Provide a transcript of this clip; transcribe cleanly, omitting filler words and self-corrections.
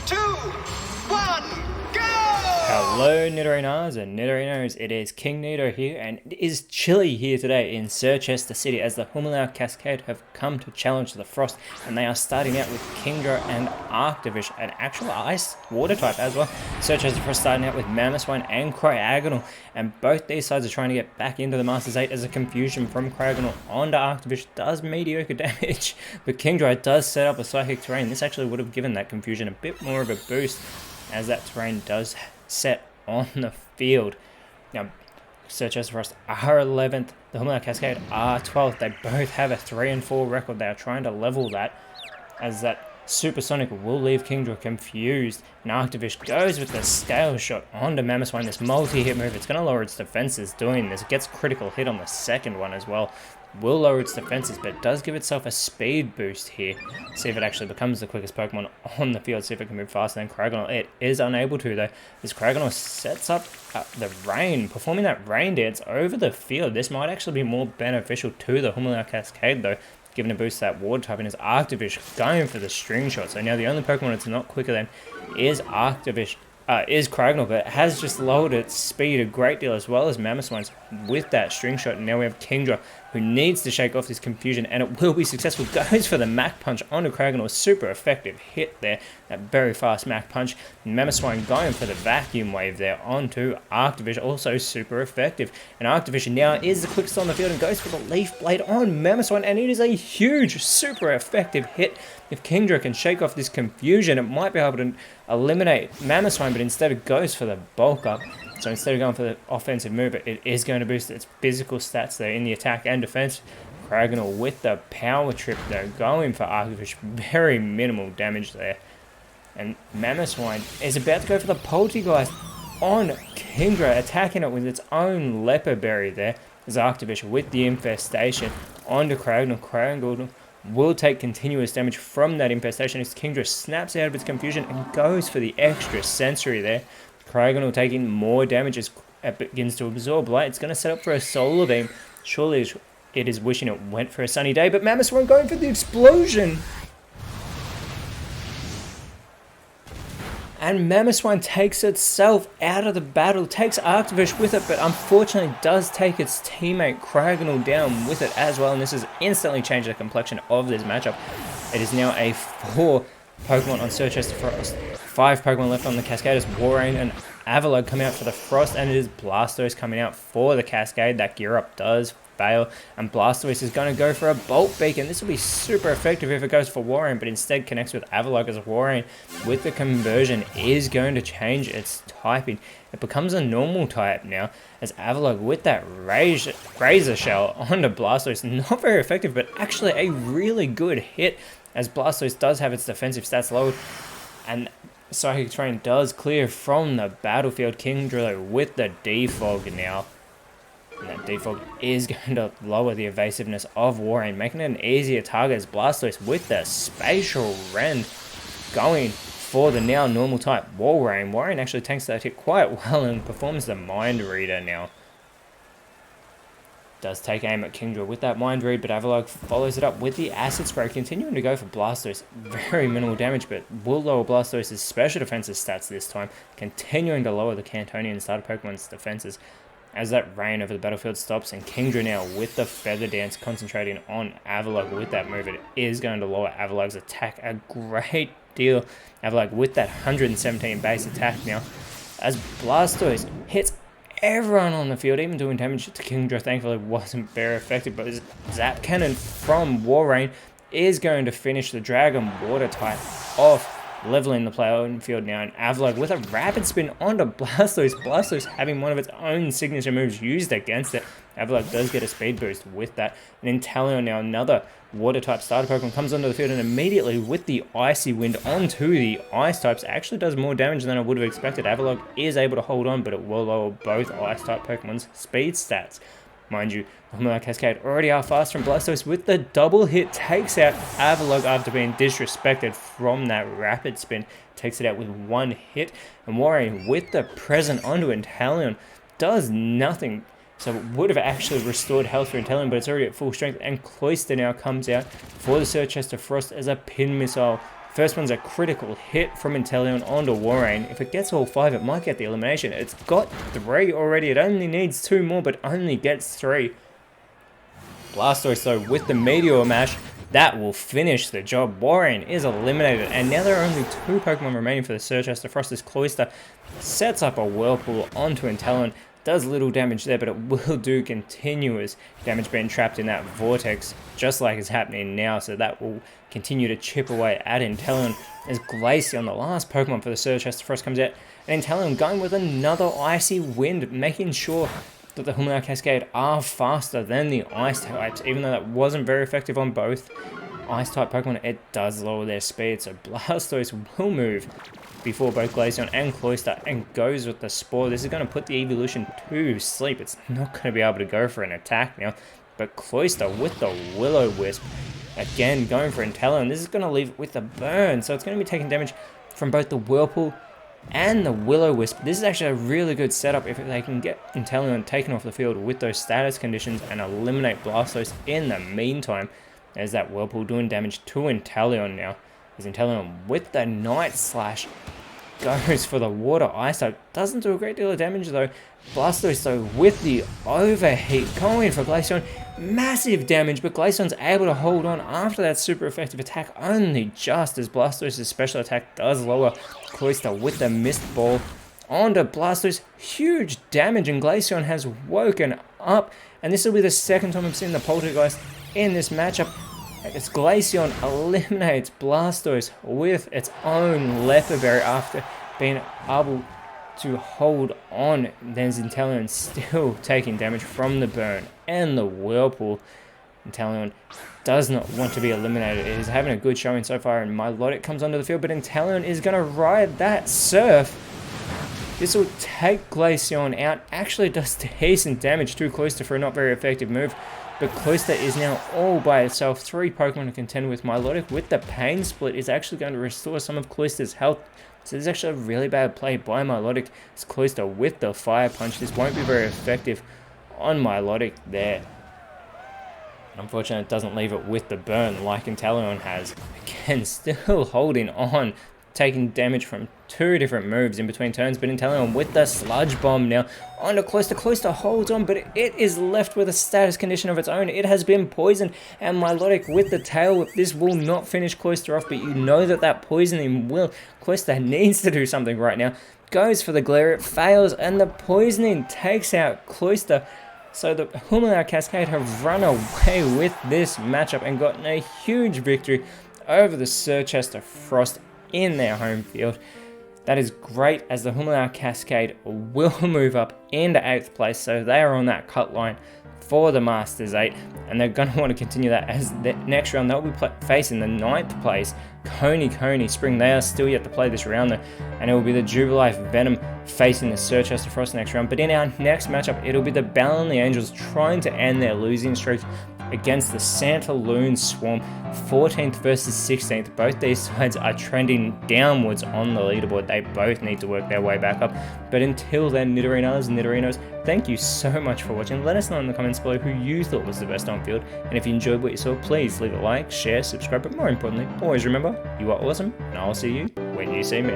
2, 1, go! Hello Nidorinas and Nidorinos, it is KingNido here, and it is chilly here today in Sirchester City as the Humelau Cascade have come to challenge the Frost, and they are starting out with Kingdra and Arctivish, an actual ice water type as well. Sirchester Frost starting out with Mamoswine and Cryogonal, and both these sides are trying to get back into the Masters 8 as a confusion from Cryogonal onto Arctivish does mediocre damage, but Kingdra does set up a Psychic Terrain. This actually would have given that confusion a bit more of a boost as that terrain does set on the field. Now, Sirchester Frost are 11th, the Humelau Cascade are 12th. They both have a 3 and 4 record. They are trying to level that, as that Supersonic will leave Kingdra confused. And Arctivish goes with the Scale Shot onto Mamoswine. This multi-hit move, it's going to lower its defenses doing this. It gets critical hit on the second one as well. Will lower its defenses, but it does give itself a speed boost here. See if it actually becomes the quickest Pokemon on the field. See if it can move faster than Cryogonal. It is unable to though, as Cryogonal sets up the rain, performing that rain dance over the field. This might actually be more beneficial to the Humelau Cascade though, given a boost to that water type, and is Arctivish going for the string shot. So now the only Pokemon that's not quicker than is Arctivish. Is Cryogonal, but it has just lowered its speed a great deal, as well as Mamoswine's with that string shot. And now we have Kingdra, who needs to shake off this confusion, and it will be successful. Goes for the Mach Punch onto Cryogonal. Super effective hit there, that very fast Mach Punch. Mamoswine going for the Vacuum Wave there onto Arctivish, also super effective. And Arctivish now is the quickest on the field and goes for the Leaf Blade on Mamoswine, and it is a huge, super effective hit. If Kingdra can shake off this confusion, it might be able to eliminate Mamoswine, but instead it goes for the Bulk Up. So instead of going for the offensive move, it is going to boost its physical stats there in the attack and defense. Cryogonal with the Power Trip though, going for Arctivish, very minimal damage there. And Mamoswine is about to go for the Poltergeist on Kingdra, attacking it with its own Leopard Berry there. As Arctivish with the Infestation onto Cryogonal. Cryogonal will take continuous damage from that infestation as Kingdra snaps out of its confusion and goes for the extra sensory there. Cryogonal taking more damage as it begins to absorb light. It's going to set up for a Solar Beam. Surely it is wishing it went for a sunny day, but Mamoswine going for the explosion. And Mamoswine takes itself out of the battle, takes Arctivish with it, but unfortunately does take its teammate Cryogonal down with it as well, and this has instantly changed the complexion of this matchup. It is now a 4 Pokemon on Sirchester Frost. 5 Pokemon left on the Cascade as Warrain and Avalugg come out for the Frost, and it is Blastoise coming out for the Cascade. That gear up does fail, and Blastoise is going to go for a Bolt Beacon. This will be super effective if it goes for Warrain, but instead connects with Avalugg, as Warrain with the conversion is going to change its typing. It becomes a normal type now, as Avalugg with that Razor Shell onto Blastoise. Not very effective, but actually a really good hit, as Blastoise does have its defensive stats lowered, and Psychic Terrain does clear from the battlefield. Kingdra with the Defog now. And that Defog is going to lower the evasiveness of Warrain, making it an easier target as Blastoise with the Spatial Rend going for the now normal type Warrain. Warrain actually tanks that hit quite well and performs the Mind Reader now. Does take aim at Kingdra with that Mind Read, but Avalugg follows it up with the Acid Spray, continuing to go for Blastoise. Very minimal damage, but will lower Blastoise's special defenses stats this time, continuing to lower the Cantonian starter Pokemon's defenses. As that rain over the battlefield stops, and Kingdra now with the Feather Dance concentrating on Avalugg with that move, it is going to lower Avalugg's attack a great deal. Avalugg with that 117 base attack now, as Blastoise hits everyone on the field, even doing damage to Kingdra. Thankfully wasn't very effective, but Zap Cannon from Warrain is going to finish the Dragon Water type off, leveling the player field now. And Avalugg with a Rapid Spin onto Blastoise. Blastoise having one of its own signature moves used against it. Avalugg does get a speed boost with that. And Inteleon now, another water type starter Pokemon, comes onto the field, and immediately with the Icy Wind onto the Ice types actually does more damage than I would have expected. Avalugg is able to hold on, but it will lower both Ice type Pokemon's speed stats. Mind you, the Humelau Cascade already are fast from Blastoise with the double hit, takes out Avalugg after being disrespected from that Rapid Spin, takes it out with one hit, and Warrain with the Present onto Inteleon does nothing. So it would have actually restored health for Inteleon, but it's already at full strength, and Cloyster now comes out for the Sirchester Frost as a Pin Missile First one's a critical hit from Inteleon onto Warrain. If it gets all 5, it might get the elimination. It's got 3 already. It only needs 2 more, but only gets 3. Blastoise, though, with the Meteor Mash, that will finish the job. Warrain is eliminated, and now there are only 2 Pokemon remaining for the Surchester Frost. As Cloyster sets up a Whirlpool onto Inteleon. Does little damage there, but it will do continuous damage being trapped in that vortex, just like is happening now. So that will continue to chip away at Inteleon as Glaceon, the last Pokemon for the Surchester Frost, comes out. And Inteleon going with another Icy Wind, making sure that the Humanoid Cascade are faster than the Ice types. Even though that wasn't very effective on both Ice type Pokemon, it does lower their speed. So Blastoise will move before both Glaceon and Cloyster and goes with the Spore. This is going to put the evolution to sleep. It's not going to be able to go for an attack now. But Cloyster with the Will-O-Wisp, again going for Inteleon. This is going to leave it with a burn. So it's going to be taking damage from both the Whirlpool and the Will-O-Wisp. This is actually a really good setup if they can get Inteleon taken off the field with those status conditions and eliminate Blastoise in the meantime. There's that Whirlpool doing damage to Inteleon now. As Inteleon with the Night Slash goes for the Water Ice type. Doesn't do a great deal of damage though. Blastoise though with the Overheat going for Glaceon. Massive damage, but Glaceon's able to hold on after that super effective attack only just as Blastoise's special attack does lower. Cloyster with the Mist Ball onto Blastoise. Huge damage, and Glaceon has woken up. And this will be the second time I've seen the Poltergeist in this matchup. As Glaceon eliminates Blastoise with its own Leopard Berry after being able to hold on. Then Inteleon still taking damage from the burn and the Whirlpool. Inteleon does not want to be eliminated. It is having a good showing so far, and Milotic comes onto the field, but Inteleon is going to ride that Surf. This will take Glaceon out. Actually does decent damage to Cloyster for a not very effective move. But Cloyster is now all by itself. 3 Pokemon to contend with. Milotic with the Pain Split is actually going to restore some of Cloyster's health. So this is actually a really bad play by Milotic. It's Cloyster with the Fire Punch. This won't be very effective on Milotic there. Unfortunately, it doesn't leave it with the burn like Inteleon has. Again, still holding on. Taking damage from 2 different moves in between turns, but Inteleon with the Sludge Bomb now onto Cloyster. Cloyster holds on, but it is left with a status condition of its own. It has been poisoned, and Milotic with the Tail Whip. This will not finish Cloyster off, but you know that that poisoning will. Cloyster needs to do something right now. Goes for the Glare, it fails, and the poisoning takes out Cloyster. So the Humanoid Cascade have run away with this matchup and gotten a huge victory over the Surchester Frost in their home field. That is great, as the Humanoid Cascade will move up into 8th place, so they are on that cut line for the Masters 8, and they're going to want to continue that as the next round they'll be facing the 9th place Coney Spring. They are still yet to play this round though, and it will be the Jubilife Venom facing the Surchester Frost next round. But in our next matchup, it'll be the Ballon the Angels trying to end their losing streak against the Santa Loon Swarm. 14th versus 16th. Both these sides are trending downwards on the leaderboard. They both need to work their way back up. But until then, Nidorinos and Nidorinos, thank you so much for watching. Let us know in the comments below who you thought was the best on field. And if you enjoyed what you saw, please leave a like, share, subscribe, but more importantly, always remember, you are awesome, and I'll see you when you see me.